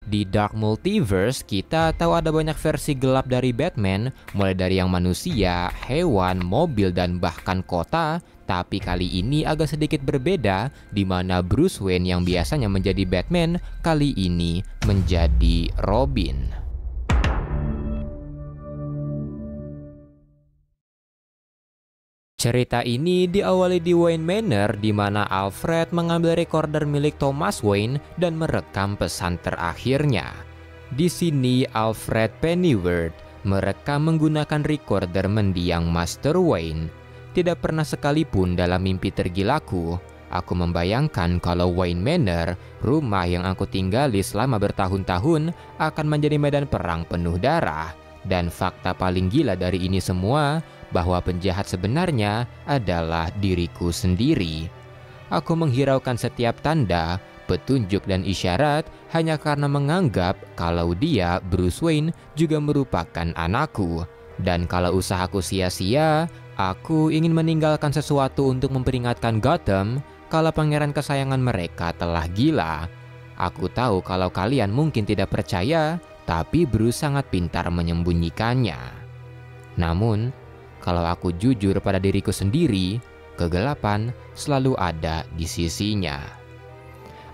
Di Dark Multiverse, kita tahu ada banyak versi gelap dari Batman, mulai dari yang manusia, hewan, mobil, dan bahkan kota. Tapi kali ini agak sedikit berbeda, di mana Bruce Wayne yang biasanya menjadi Batman, kali ini menjadi Robin. Cerita ini diawali di Wayne Manor, di mana Alfred mengambil recorder milik Thomas Wayne dan merekam pesan terakhirnya. Di sini Alfred Pennyworth merekam menggunakan recorder mendiang Master Wayne. Tidak pernah sekalipun dalam mimpi tergilaku, aku membayangkan kalau Wayne Manor, rumah yang aku tinggali selama bertahun-tahun, akan menjadi medan perang penuh darah. Dan fakta paling gila dari ini semua, bahwa penjahat sebenarnya adalah diriku sendiri. Aku menghiraukan setiap tanda, petunjuk dan isyarat hanya karena menganggap kalau dia, Bruce Wayne, juga merupakan anakku. Dan kalau usahaku sia-sia, aku ingin meninggalkan sesuatu untuk memperingatkan Gotham kalau pangeran kesayangan mereka telah gila. Aku tahu kalau kalian mungkin tidak percaya, tapi Bruce sangat pintar menyembunyikannya. Namun, kalau aku jujur pada diriku sendiri, kegelapan selalu ada di sisinya.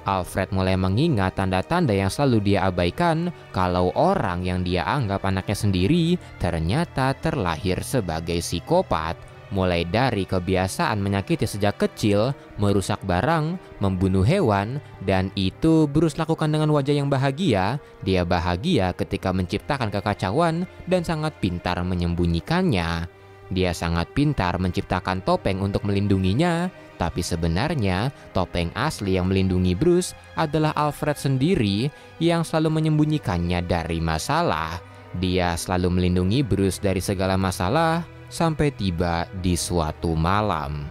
Alfred mulai mengingat tanda-tanda yang selalu dia abaikan kalau orang yang dia anggap anaknya sendiri ternyata terlahir sebagai psikopat. Mulai dari kebiasaan menyakiti sejak kecil, merusak barang, membunuh hewan, dan itu Bruce lakukan dengan wajah yang bahagia. Dia bahagia ketika menciptakan kekacauan dan sangat pintar menyembunyikannya. Dia sangat pintar menciptakan topeng untuk melindunginya, tapi sebenarnya topeng asli yang melindungi Bruce adalah Alfred sendiri yang selalu menyembunyikannya dari masalah. Dia selalu melindungi Bruce dari segala masalah sampai tiba di suatu malam.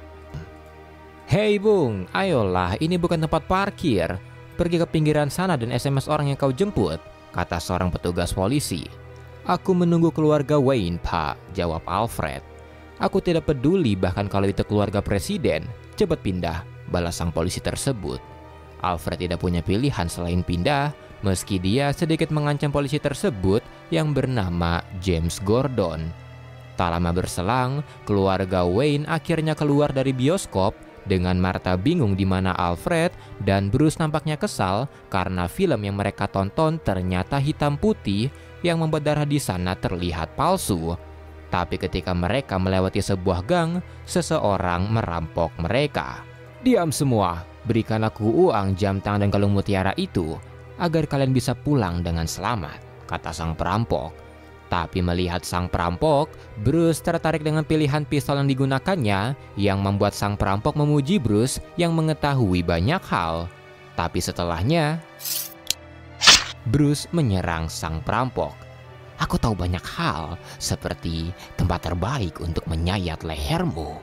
"Hei Bung, ayolah, ini bukan tempat parkir. Pergi ke pinggiran sana dan SMS orang yang kau jemput," kata seorang petugas polisi. "Aku menunggu keluarga Wayne, Pak," jawab Alfred. "Aku tidak peduli bahkan kalau itu keluarga presiden. Cepat pindah," balas sang polisi tersebut. Alfred tidak punya pilihan selain pindah, meski dia sedikit mengancam polisi tersebut yang bernama James Gordon. Tak lama berselang, keluarga Wayne akhirnya keluar dari bioskop dengan Martha bingung di mana Alfred, dan Bruce nampaknya kesal karena film yang mereka tonton ternyata hitam putih yang membuat darah di sana terlihat palsu. Tapi ketika mereka melewati sebuah gang, seseorang merampok mereka. "Diam semua, berikan aku uang, jam tangan dan kalung mutiara itu agar kalian bisa pulang dengan selamat," kata sang perampok. Tapi melihat sang perampok, Bruce tertarik dengan pilihan pistol yang digunakannya, yang membuat sang perampok memuji Bruce yang mengetahui banyak hal. Tapi setelahnya, Bruce menyerang sang perampok. "Aku tahu banyak hal, seperti tempat terbaik untuk menyayat lehermu,"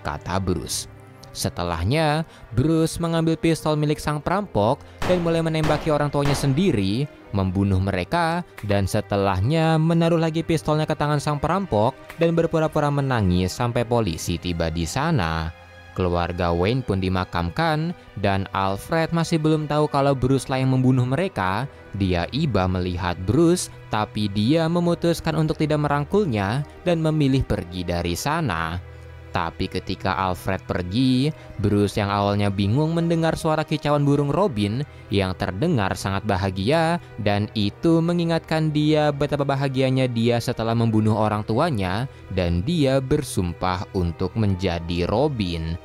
kata Bruce. Setelahnya, Bruce mengambil pistol milik sang perampok dan mulai menembaki orang tuanya sendiri, membunuh mereka, dan setelahnya menaruh lagi pistolnya ke tangan sang perampok dan berpura-pura menangis sampai polisi tiba di sana. Keluarga Wayne pun dimakamkan, dan Alfred masih belum tahu kalau Bruce lah yang membunuh mereka. Dia iba melihat Bruce, tapi dia memutuskan untuk tidak merangkulnya dan memilih pergi dari sana. Tapi ketika Alfred pergi, Bruce yang awalnya bingung mendengar suara kicauan burung Robin yang terdengar sangat bahagia, dan itu mengingatkan dia betapa bahagianya dia setelah membunuh orang tuanya, dan dia bersumpah untuk menjadi Robin.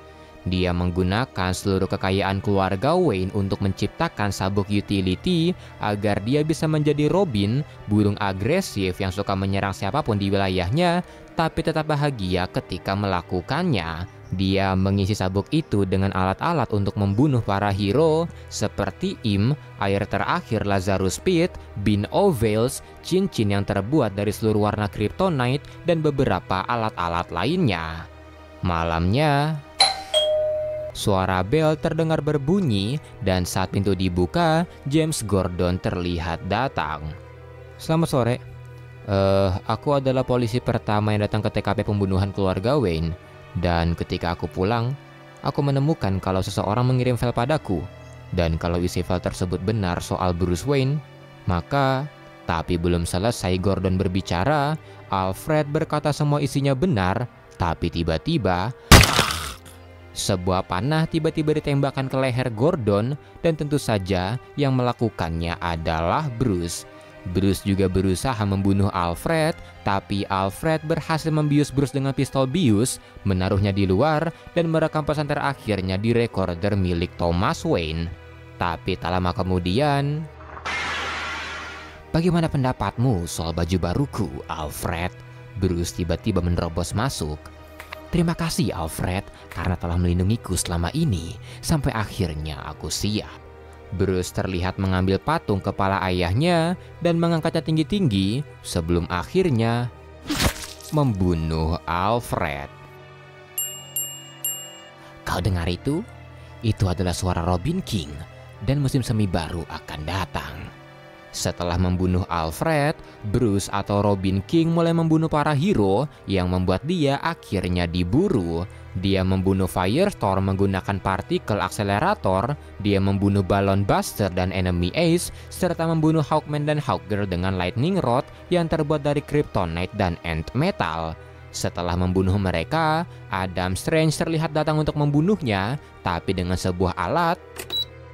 Dia menggunakan seluruh kekayaan keluarga Wayne untuk menciptakan sabuk utility agar dia bisa menjadi Robin, burung agresif yang suka menyerang siapapun di wilayahnya, tapi tetap bahagia ketika melakukannya. Dia mengisi sabuk itu dengan alat-alat untuk membunuh para hero seperti air terakhir Lazarus Pit, Bean Ovales, cincin yang terbuat dari seluruh warna kryptonite, dan beberapa alat-alat lainnya. Malamnya, suara bel terdengar berbunyi, dan saat pintu dibuka, James Gordon terlihat datang. "Selamat sore. Aku adalah polisi pertama yang datang ke TKP pembunuhan keluarga Wayne. Dan ketika aku pulang, aku menemukan kalau seseorang mengirim file padaku. Dan kalau isi file tersebut benar soal Bruce Wayne, Maka, tapi belum selesai Gordon berbicara, Alfred berkata semua isinya benar, tapi tiba-tiba sebuah panah tiba-tiba ditembakkan ke leher Gordon, dan tentu saja yang melakukannya adalah Bruce. Bruce juga berusaha membunuh Alfred, tapi Alfred berhasil membius Bruce dengan pistol bius, menaruhnya di luar, dan merekam pesan terakhirnya di recorder milik Thomas Wayne. Tapi tak lama kemudian, "Bagaimana pendapatmu soal baju baruku, Alfred?" Bruce tiba-tiba menerobos masuk. "Terima kasih, Alfred, karena telah melindungiku selama ini, sampai akhirnya aku siap." Bruce terlihat mengambil patung kepala ayahnya dan mengangkatnya tinggi-tinggi sebelum akhirnya membunuh Alfred. "Kau dengar itu? Itu adalah suara Robin King, dan musim semi baru akan datang." Setelah membunuh Alfred, Bruce atau Robin King mulai membunuh para hero yang membuat dia akhirnya diburu. Dia membunuh Firestorm menggunakan partikel akselerator, dia membunuh Balloon Buster dan Enemy Ace, serta membunuh Hawkman dan Hawkgirl dengan Lightning Rod yang terbuat dari Kryptonite dan Ant Metal. Setelah membunuh mereka, Adam Strange terlihat datang untuk membunuhnya, tapi dengan sebuah alat.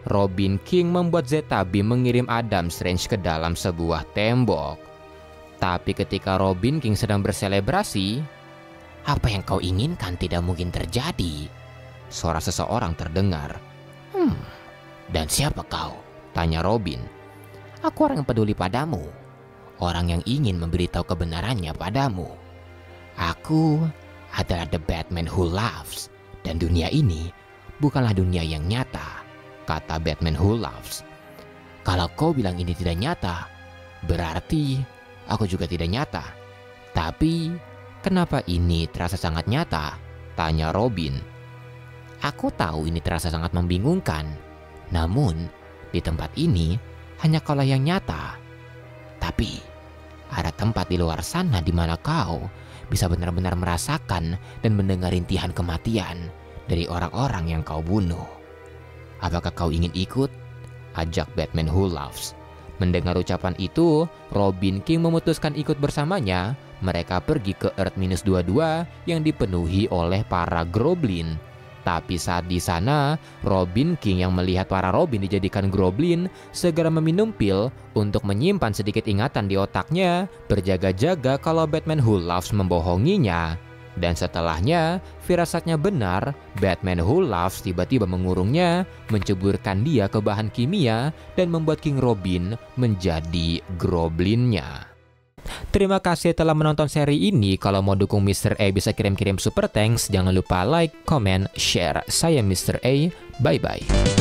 Robin King membuat Zeta Beam mengirim Adam Strange ke dalam sebuah tembok. Tapi ketika Robin King sedang berselebrasi, "Apa yang kau inginkan tidak mungkin terjadi," suara seseorang terdengar. "Dan siapa kau?" tanya Robin. "Aku orang yang peduli padamu, orang yang ingin memberitahu kebenarannya padamu. Aku adalah The Batman Who Laughs, dan dunia ini bukanlah dunia yang nyata," kata Batman Who Laughs. "Kalau kau bilang ini tidak nyata, berarti aku juga tidak nyata. Tapi kenapa ini terasa sangat nyata?" tanya Robin. "Aku tahu ini terasa sangat membingungkan. Namun, di tempat ini hanya kaulah yang nyata. Tapi, ada tempat di luar sana di mana kau bisa benar-benar merasakan dan mendengar rintihan kematian dari orang-orang yang kau bunuh. Apakah kau ingin ikut?" ajak Batman Who Laughs. Mendengar ucapan itu, Robin King memutuskan ikut bersamanya. Mereka pergi ke Earth-22 yang dipenuhi oleh para Groblin. Tapi saat di sana, Robin King yang melihat para Robin dijadikan Groblin segera meminum pil untuk menyimpan sedikit ingatan di otaknya, berjaga-jaga kalau Batman Who Laughs membohonginya. Dan setelahnya, firasatnya benar, Batman Who Laughs tiba-tiba mengurungnya, menceburkan dia ke bahan kimia, dan membuat King Robin menjadi Groblinnya. Terima kasih telah menonton seri ini. Kalau mau dukung Mr. A bisa kirim-kirim super thanks. Jangan lupa like, comment, share. Saya Mr. A, bye-bye.